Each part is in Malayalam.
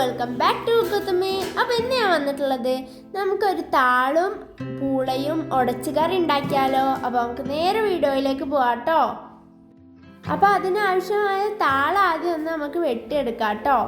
Welcome back to കുത്തുമ്മി. അപ്പോൾ ഇന്ന് ഞാൻ വന്നിട്ടുള്ളത് നമുക്കൊരു താളും പൂളയും ഉടച്ചുകറി ഉണ്ടാക്കിയാലോ. അപ്പോൾ നമുക്ക് നേരെ വീഡിയോയിലേക്ക് പോകാം കേട്ടോ. അപ്പോൾ അതിനാവശ്യമായ താള ആദ്യം ഒന്ന് നമുക്ക് വെട്ടിയെടുക്കാം കേട്ടോ.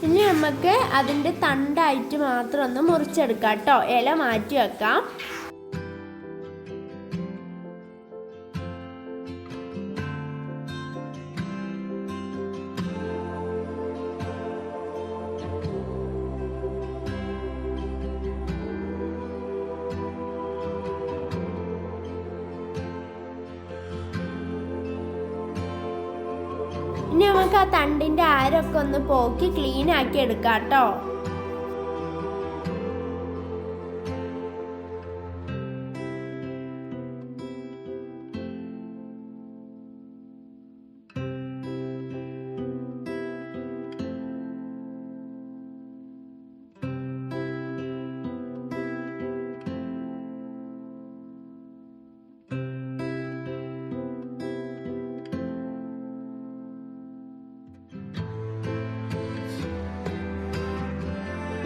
ഇനി നമുക്ക് അതിൻ്റെ തണ്ടായിട്ട് മാത്രം ഒന്ന് മുറിച്ചെടുക്കാം കേട്ടോ. ഇല മാറ്റി വെക്കാം. ഇനി നമുക്ക് ആ തണ്ടിൻ്റെ ആരൊക്കെ ഒന്ന് പോക്കി ക്ലീൻ ആക്കി എടുക്കാം കേട്ടോ.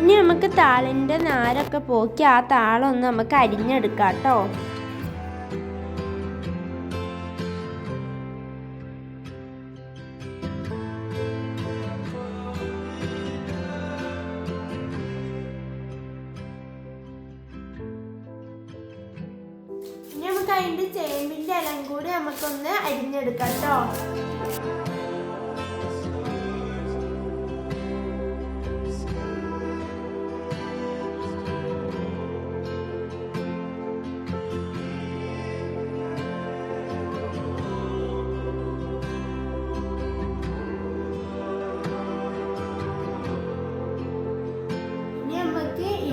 ഇനി നമുക്ക് താളിൻ്റെ നാരൊക്കെ പോക്കി ആ താളൊന്ന് നമുക്ക് അരിഞ്ഞെടുക്കാം കേട്ടോ. ഇനി നമുക്ക് അതിൻ്റെ ചേമ്പിൻ്റെ ഇലം കൂടി നമുക്കൊന്ന് അരിഞ്ഞെടുക്കാം കേട്ടോ.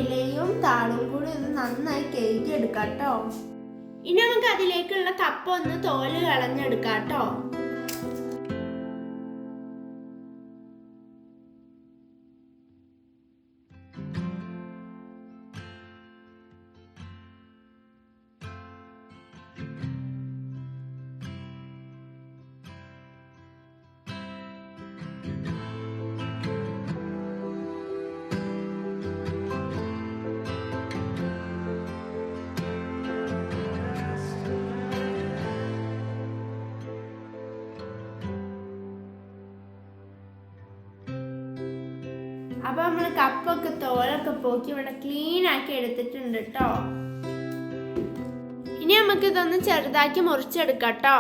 ഇലയും താളും കൂടി ഒന്ന് നന്നായി കഴുകി എടുക്കാം കേട്ടോ. ഇനി നമുക്ക് അതിലേക്കുള്ള കപ്പ ഒന്ന് തോല് കളഞ്ഞെടുക്കാം കേട്ടോ. അപ്പോൾ നമ്മൾ കപ്പൊക്കെ തോലൊക്കെ പോക്കി ഇവിടെ ക്ലീൻ ആക്കി എടുത്തിട്ടുണ്ട് കേട്ടോ. ഇനി നമുക്ക് ഇതൊന്ന് ചെറുതാക്കി മുറിച്ചെടുക്കാം കേട്ടോ.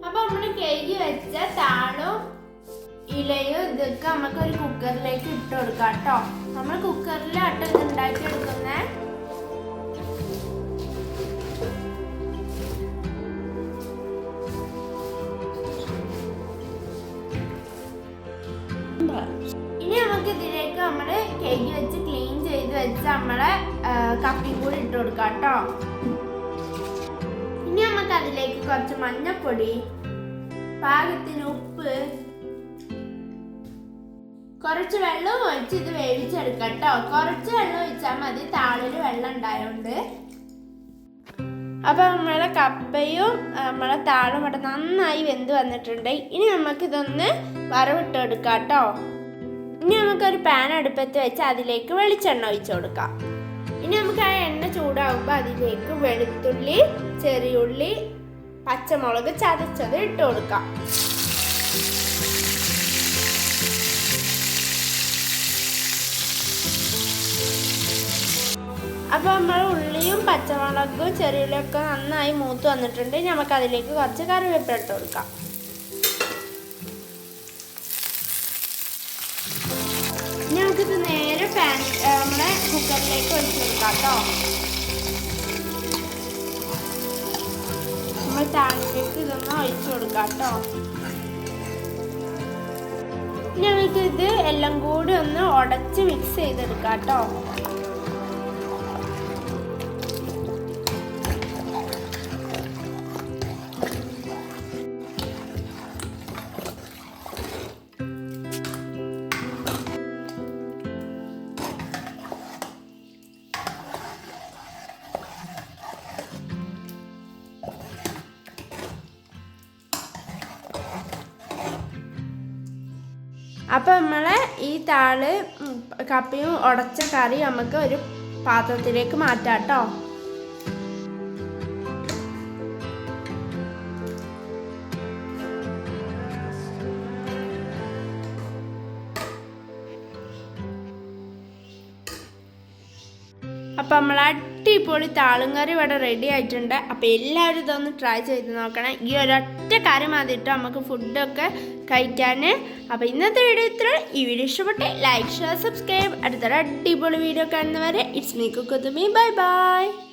അപ്പോൾ നമ്മൾ കഴുകി വെച്ച താളും ഇലയും ഇതൊക്കെ നമുക്ക് ഒരു കുക്കറിലേക്ക് ഇട്ട് കൊടുക്കാം കേട്ടോ. നമ്മൾ കുക്കറിലാട്ടോ ഇത് ഉണ്ടാക്കി എടുക്കുന്നേ. ഇനി നമുക്ക് ഇതിലേക്ക് നമ്മൾ കഴുകി വെച്ച് ക്ലീൻ ചെയ്ത് വെച്ച് നമ്മളെ കപ്പിയും കൂടി ഇട്ട് കൊടുക്കാം കേട്ടോ. ഇനി നമുക്ക് അതിലേക്ക് കുറച്ച് മഞ്ഞൾപ്പൊടി, പാകത്തിന് ഉപ്പ്, കുറച്ച് വെള്ളം ഒഴിച്ച് ഇത് വേവിച്ചെടുക്കാം കേട്ടോ. കുറച്ച് വെള്ളം ഒഴിച്ചാൽ മതി, താളിൽ വെള്ളം ഉണ്ടായോണ്ട്. അപ്പോൾ നമ്മളെ കപ്പയും നമ്മളെ താളും ഇവിടെ നന്നായി വെന്ത് വന്നിട്ടുണ്ട്. ഇനി നമുക്കിതൊന്ന് വറവിട്ടെടുക്കാം കേട്ടോ. ഇനി നമുക്കൊരു പാൻ അടുപ്പത്ത് വെച്ച് അതിലേക്ക് വെളിച്ചെണ്ണ ഒഴിച്ചു കൊടുക്കാം. ഇനി നമുക്ക് ആ എണ്ണ ചൂടാകുമ്പോൾ അതിലേക്ക് വെളുത്തുള്ളി, ചെറിയുള്ളി, പച്ചമുളക് ചതച്ചത് ഇട്ട് കൊടുക്കാം. അപ്പോൾ നമ്മൾ ഉള്ളിയും പച്ചമുളകും ചെറിയുള്ളിയൊക്കെ നന്നായി മൂത്ത് വന്നിട്ടുണ്ട്. നമുക്ക് അതിലേക്ക് കുറച്ച് കറിവേപ്പില ഇട്ട് കൊടുക്കാം. നമുക്കിത് നേരെ നമ്മുടെ കുക്കറിലേക്ക് ഒഴിച്ച് കൊടുക്കാം കേട്ടോ. നമ്മൾ താളിലേക്ക് ഇതൊന്ന് ഒഴിച്ച് കൊടുക്കാം കേട്ടോ. നമുക്കിത് എല്ലാം കൂടി ഒന്ന് ഉടച്ച് മിക്സ് ചെയ്തെടുക്കാം കേട്ടോ. അപ്പോൾ നമ്മളെ ഈ താള് കപ്പയും ഉടച്ച കറി നമുക്ക് ഒരു പാത്രത്തിലേക്ക് മാറ്റാം കേട്ടോ. അപ്പം നമ്മൾ അടിപൊളി താളും കറി ഇവിടെ റെഡി ആയിട്ടുണ്ട്. അപ്പോൾ എല്ലാവരും ഇതൊന്ന് ട്രൈ ചെയ്ത് നോക്കണം. ഈ ഒരൊറ്റ കറി മതിയിട്ട് നമുക്ക് ഫുഡൊക്കെ കഴിക്കാൻ. അപ്പോൾ ഇന്നത്തെ വീഡിയോ ഇത്ര. ഈ വീഡിയോ ഇഷ്ടപ്പെട്ട് ലൈക്ക്, ഷെയർ, സബ്സ്ക്രൈബ്. അടുത്തൊരു അടിപൊളി വീഡിയോ കാണുന്നവരെ ഇറ്റ്സ് മീ കുക്കുത്തുമി. Bye by.